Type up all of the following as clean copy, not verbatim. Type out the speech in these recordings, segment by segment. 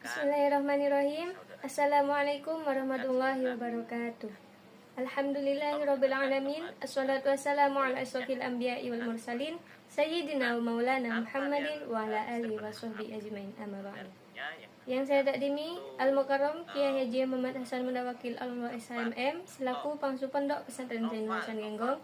Bismillahirrahmanirrahim. Assalamualaikum warahmatullahi wabarakatuh. Alhamdulillahirabbil alamin. Assalatu wassalamu ala asyrofil anbiya'i wal mursalin sayyidina wa maulana Muhammadin wa ala alihi washabbihi ajmain. Amma ba'du. Yang saya takdimi Al-Mukarram Kiai Haji Muhammad Hasan Mundawakil Al-SHMM selaku Pangsu Pondok Pesantren Zainul Hasan Genggong.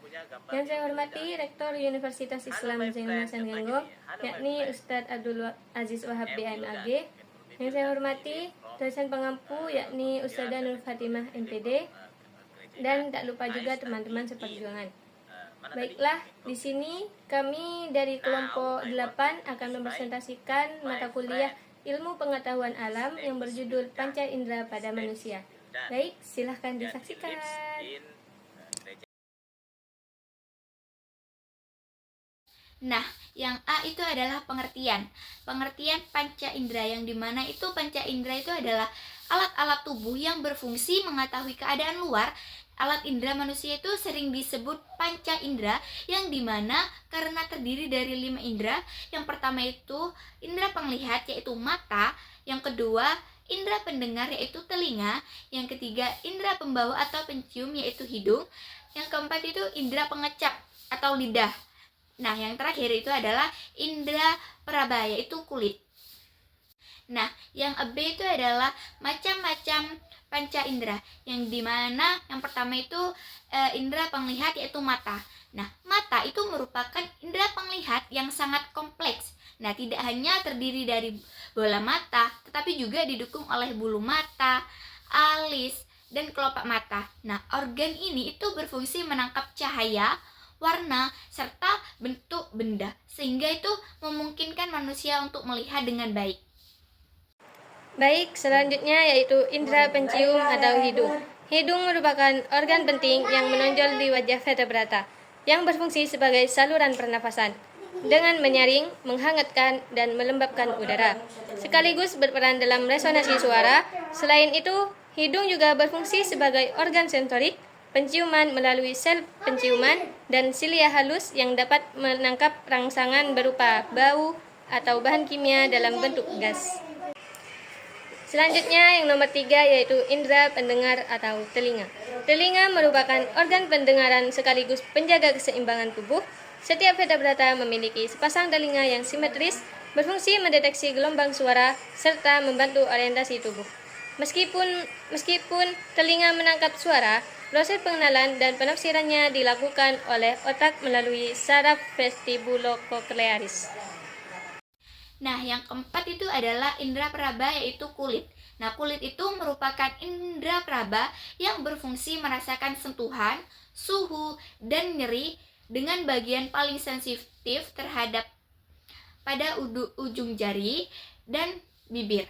Yang saya hormati Rektor Universitas Islam Zainul Hasan Genggong, yakni Ustadz Abdul Aziz Wahab BMAG. Yang saya hormati dosen pengampu, yakni Ustadzah Nur Fatimah MPD, dan tak lupa juga teman-teman seperjuangan. Baiklah, di sini kami dari kelompok 8 akan mempresentasikan mata kuliah Ilmu Pengetahuan Alam yang berjudul Panca Indera pada Manusia. Baik, silahkan disaksikan. Nah, yang A itu adalah pengertian panca indera, yang dimana itu panca indera itu adalah alat-alat tubuh yang berfungsi mengetahui keadaan luar. Alat indera manusia itu sering disebut panca indera, yang dimana karena terdiri dari 5 indera. Yang pertama itu indera penglihat, yaitu mata. Yang kedua indera pendengar, yaitu telinga. Yang ketiga indera pembawa atau pencium, yaitu hidung. Yang keempat itu indera pengecap atau lidah. Nah, yang terakhir itu adalah indera peraba, yaitu kulit. Nah, yang B itu adalah macam-macam panca indera, yang dimana yang pertama itu indera penglihat, yaitu mata. Nah, mata itu merupakan indera penglihat yang sangat kompleks. Nah, tidak hanya terdiri dari bola mata, tetapi juga didukung oleh bulu mata, alis, dan kelopak mata. Nah, organ ini itu berfungsi menangkap cahaya, warna, serta bentuk benda, sehingga itu memungkinkan manusia untuk melihat dengan baik. Baik, selanjutnya yaitu indera pencium atau hidung. Hidung merupakan organ penting yang menonjol di wajah vertebrata, yang berfungsi sebagai saluran pernafasan, dengan menyaring, menghangatkan, dan melembabkan udara, sekaligus berperan dalam resonansi suara. Selain itu, hidung juga berfungsi sebagai organ sensorik, penciuman melalui sel penciuman, dan silia halus yang dapat menangkap rangsangan berupa bau atau bahan kimia dalam bentuk gas. Selanjutnya yang nomor 3 yaitu indera pendengar atau telinga. Telinga merupakan organ pendengaran sekaligus penjaga keseimbangan tubuh. Setiap vertebrata memiliki sepasang telinga yang simetris, berfungsi mendeteksi gelombang suara serta membantu orientasi tubuh. Meskipun telinga menangkap suara, proses pengenalan dan penafsirannya dilakukan oleh otak melalui saraf vestibulocochlearis. Nah, yang keempat itu adalah indera peraba, yaitu kulit. Nah, kulit itu merupakan indera peraba yang berfungsi merasakan sentuhan, suhu, dan nyeri, dengan bagian paling sensitif terhadap pada ujung jari dan bibir.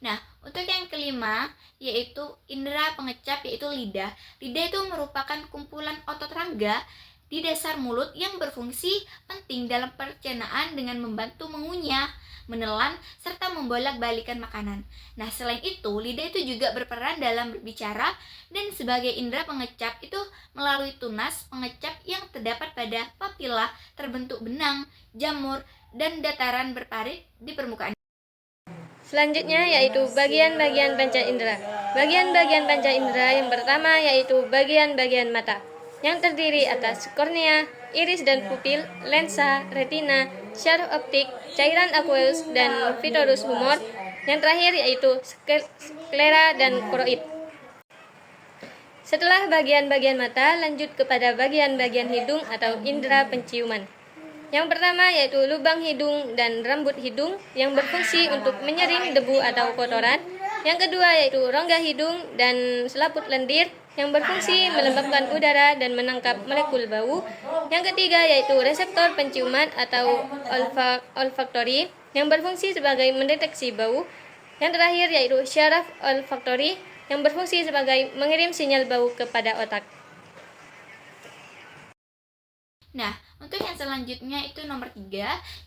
Nah, untuk yang kelima yaitu indera pengecap, yaitu lidah. Lidah itu merupakan kumpulan otot rangga di dasar mulut yang berfungsi penting dalam pencernaan dengan membantu mengunyah, menelan, serta membolak-balikan makanan. Nah, selain itu, lidah itu juga berperan dalam berbicara, dan sebagai indera pengecap itu melalui tunas pengecap yang terdapat pada papila terbentuk benang, jamur, dan dataran berparit di permukaan. Selanjutnya yaitu bagian-bagian panca indera. Bagian-bagian panca indera yang pertama yaitu bagian-bagian mata, yang terdiri atas kornea, iris dan pupil, lensa, retina, syaraf optik, cairan aqueous, dan vitreous humor. Yang terakhir yaitu sklera dan koroid. Setelah bagian-bagian mata, lanjut kepada bagian-bagian hidung atau indera penciuman. Yang pertama yaitu lubang hidung dan rambut hidung yang berfungsi untuk menyaring debu atau kotoran. Yang kedua yaitu rongga hidung dan selaput lendir yang berfungsi melembabkan udara dan menangkap molekul bau. Yang ketiga yaitu reseptor penciuman atau olfaktori yang berfungsi sebagai mendeteksi bau. Yang terakhir yaitu syaraf olfaktori yang berfungsi sebagai mengirim sinyal bau kepada otak. Nah, untuk yang selanjutnya itu nomor 3,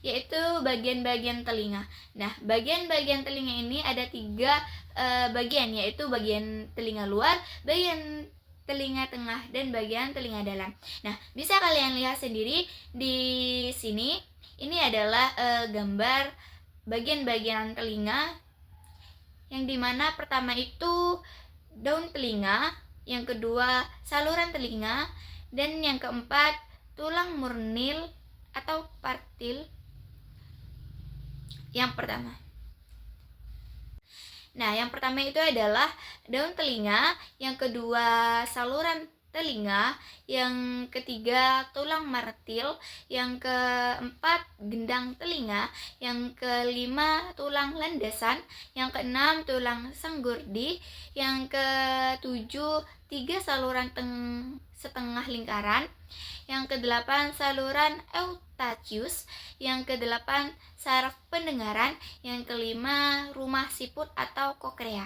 yaitu bagian-bagian telinga. Nah, bagian-bagian telinga ini ada 3 bagian, yaitu bagian telinga luar, bagian telinga tengah, dan bagian telinga dalam. Nah, bisa kalian lihat sendiri di sini. Ini adalah gambar bagian-bagian telinga yang dimana pertama itu daun telinga, yang kedua saluran telinga, dan yang keempat tulang murnil atau partil yang pertama. Nah, yang pertama itu adalah daun telinga, yang kedua saluran telinga, yang ketiga tulang martil, yang keempat gendang telinga, yang kelima tulang landasan, yang keenam tulang senggurdi, yang ketujuh tiga saluran setengah lingkaran, yang kedelapan saluran eustachus, yang kedelapan saraf pendengaran, yang kelima rumah siput atau koklea.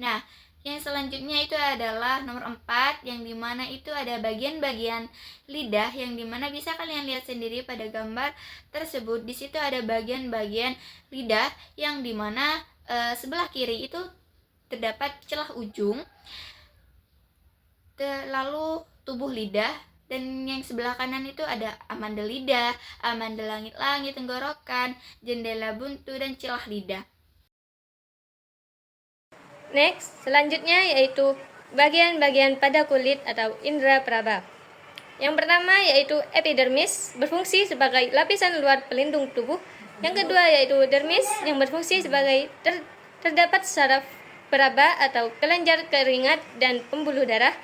Nah, yang selanjutnya itu adalah nomor 4, yang dimana itu ada bagian-bagian lidah, yang dimana bisa kalian lihat sendiri pada gambar tersebut. Di situ ada bagian-bagian lidah, yang dimana sebelah kiri itu terdapat celah ujung, lalu tubuh lidah, dan yang sebelah kanan itu ada amandel lidah, amandel langit-langit tenggorokan, jendela buntu, dan celah lidah. Next, selanjutnya yaitu bagian-bagian pada kulit atau indera peraba. Yang pertama yaitu epidermis, berfungsi sebagai lapisan luar pelindung tubuh. Yang kedua yaitu dermis, yang berfungsi sebagai terdapat saraf peraba atau kelenjar keringat dan pembuluh darah.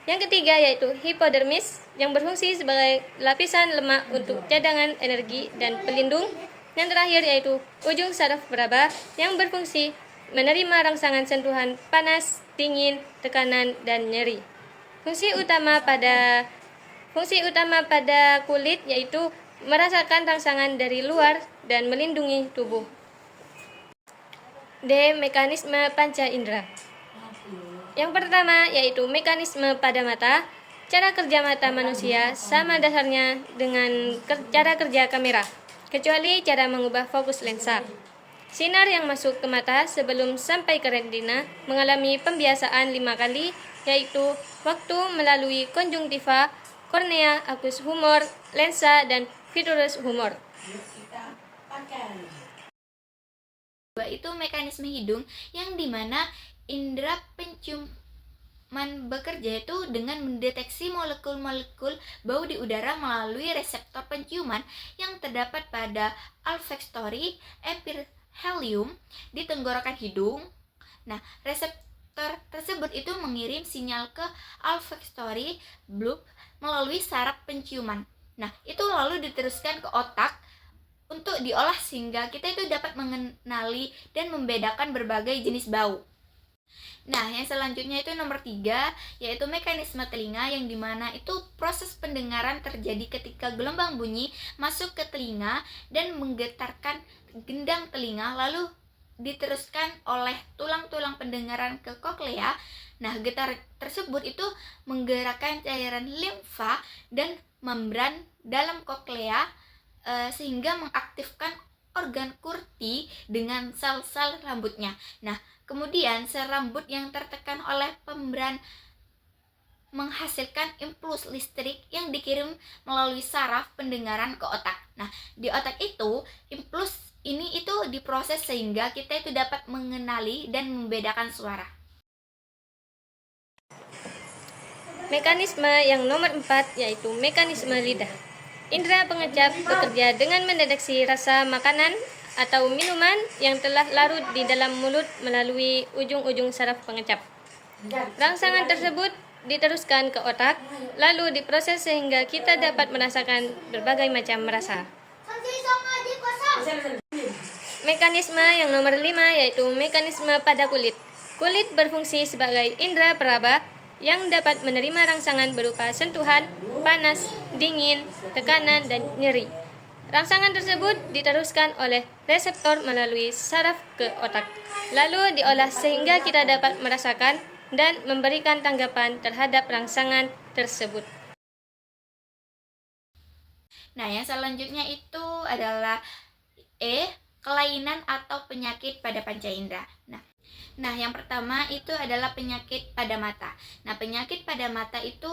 Yang ketiga yaitu hipodermis, yang berfungsi sebagai lapisan lemak untuk cadangan energi dan pelindung. Yang terakhir yaitu ujung saraf peraba, yang berfungsi menerima rangsangan sentuhan panas, dingin, tekanan, dan nyeri. Fungsi utama pada kulit yaitu merasakan rangsangan dari luar dan melindungi tubuh. D. Mekanisme panca indera. Yang pertama yaitu mekanisme pada mata. Cara kerja mata manusia sama dasarnya dengan cara kerja kamera, kecuali cara mengubah fokus lensa. Sinar yang masuk ke mata sebelum sampai ke retina mengalami pembiasaan 5 kali, yaitu waktu melalui konjungtiva, kornea, aqueous humor, lensa, dan vitreous humor. Itu mekanisme hidung, yang dimana indera penciuman bekerja itu dengan mendeteksi molekul-molekul bau di udara melalui reseptor penciuman yang terdapat pada olfactory epithelium di tenggorokan hidung. Nah, reseptor tersebut itu mengirim sinyal ke olfactory bulb melalui saraf penciuman. Nah, itu lalu diteruskan ke otak untuk diolah sehingga kita itu dapat mengenali dan membedakan berbagai jenis bau. Nah, yang selanjutnya itu nomor 3, yaitu mekanisme telinga, yang dimana itu proses pendengaran terjadi ketika gelombang bunyi masuk ke telinga dan menggetarkan gendang telinga, lalu diteruskan oleh tulang-tulang pendengaran ke koklea. Nah, getar tersebut itu menggerakkan cairan limfa dan membran dalam koklea sehingga mengaktifkan organ kurti dengan sel-sel rambutnya. Nah, kemudian sel rambut yang tertekan oleh membran menghasilkan impuls listrik yang dikirim melalui saraf pendengaran ke otak. Nah, di otak itu impuls ini itu diproses sehingga kita itu dapat mengenali dan membedakan suara. Mekanisme yang nomor 4 yaitu mekanisme lidah. Indera pengecap bekerja dengan mendeteksi rasa makanan atau minuman yang telah larut di dalam mulut melalui ujung-ujung saraf pengecap. Rangsangan tersebut diteruskan ke otak, lalu diproses sehingga kita dapat merasakan berbagai macam rasa. Mekanisme yang nomor 5 yaitu mekanisme pada kulit. Kulit berfungsi sebagai indera peraba yang dapat menerima rangsangan berupa sentuhan, panas, dingin, tekanan, dan nyeri. Rangsangan tersebut diteruskan oleh reseptor melalui saraf ke otak, lalu diolah sehingga kita dapat merasakan dan memberikan tanggapan terhadap rangsangan tersebut. Nah, yang selanjutnya itu adalah kelainan atau penyakit pada panca indera. Nah, Nah, yang pertama itu adalah penyakit pada mata. Nah, penyakit pada mata itu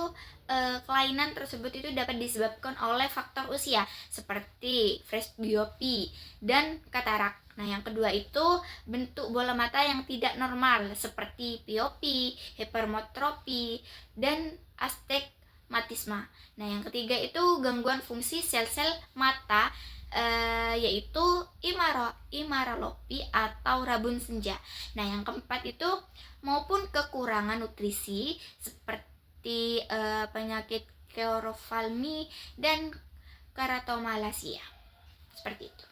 kelainan tersebut itu dapat disebabkan oleh faktor usia seperti presbiopi dan katarak. Nah, yang kedua itu bentuk bola mata yang tidak normal seperti piopi, hipermetropi, dan astigmatisme. Nah, yang ketiga itu gangguan fungsi sel-sel mata yaitu imaralopi atau rabun senja. Nah, yang keempat itu maupun kekurangan nutrisi seperti penyakit kleorofalmi dan keratomalacia. Seperti itu.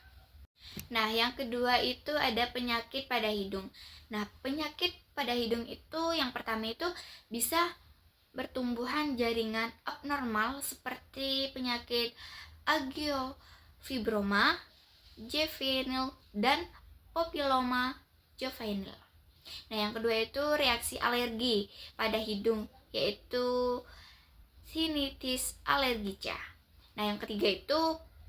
Nah, yang kedua itu ada penyakit pada hidung. Nah, penyakit pada hidung itu yang pertama itu bisa bertumbuhan jaringan abnormal seperti penyakit angiofibroma juvenile dan papilloma juvenile. Nah, yang kedua itu reaksi alergi pada hidung yaitu sinusitis allergica. Nah, yang ketiga itu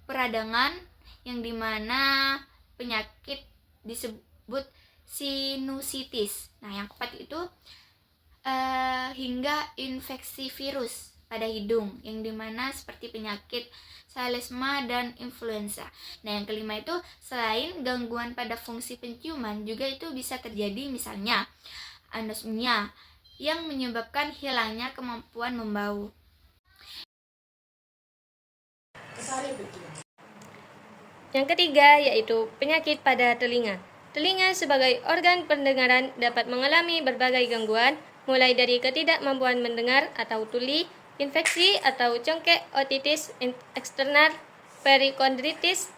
peradangan yang dimana penyakit disebut sinusitis. Nah, yang keempat itu hingga infeksi virus pada hidung yang dimana seperti penyakit salesma dan influenza. Nah, yang kelima itu selain gangguan pada fungsi penciuman juga itu bisa terjadi misalnya anosmia yang menyebabkan hilangnya kemampuan membau. Yang ketiga yaitu penyakit pada telinga. Telinga sebagai organ pendengaran dapat mengalami berbagai gangguan, mulai dari ketidakmampuan mendengar atau tuli, infeksi atau cengkeh, otitis eksternal, perikondritis,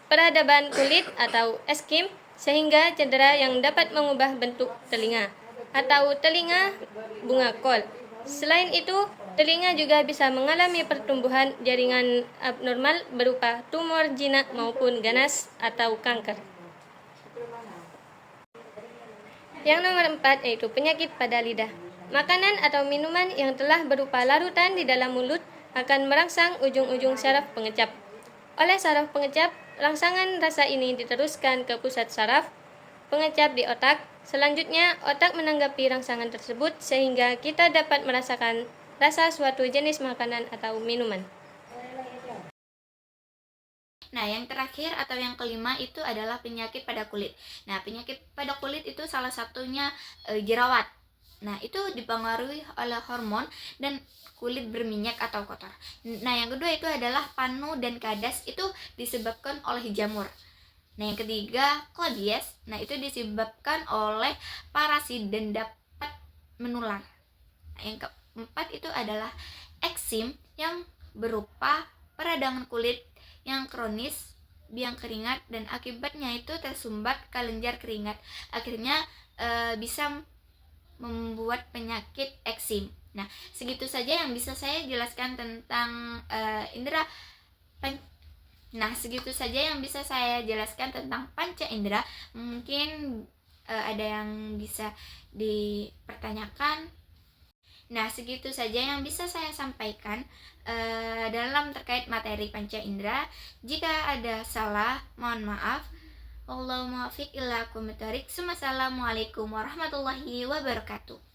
peradaban kulit atau eskim, sehingga cedera yang dapat mengubah bentuk telinga atau telinga bunga kol. Selain itu, telinga juga bisa mengalami pertumbuhan jaringan abnormal berupa tumor jinak maupun ganas atau kanker. Yang nomor 4 yaitu penyakit pada lidah. Makanan atau minuman yang telah berupa larutan di dalam mulut akan merangsang ujung-ujung saraf pengecap. Oleh saraf pengecap, rangsangan rasa ini diteruskan ke pusat saraf pengecap di otak. Selanjutnya, otak menanggapi rangsangan tersebut sehingga kita dapat merasakan rasa suatu jenis makanan atau minuman. Nah, yang terakhir atau yang kelima itu adalah penyakit pada kulit. Nah, penyakit pada kulit itu salah satunya jerawat. Nah, itu dipengaruhi oleh hormon dan kulit berminyak atau kotor. Nah, yang kedua itu adalah panu dan kadas, itu disebabkan oleh jamur. Nah, yang ketiga rabies. Nah, itu disebabkan oleh parasit dan dapat menular. Nah, yang keempat itu adalah eksim yang berupa peradangan kulit yang kronis, biang keringat, dan akibatnya itu tersumbat kelenjar keringat. Akhirnya bisa membuat penyakit eksim. Nah, segitu saja yang bisa saya jelaskan tentang segitu saja yang bisa saya jelaskan tentang panca indera. Mungkin ada yang bisa dipertanyakan. Nah, segitu saja yang bisa saya sampaikan dalam terkait materi panca indera. Jika ada salah, mohon maaf. Wallahul muwaffiq ila aqwamit thoriq. Wassalamualaikum warahmatullahi wabarakatuh.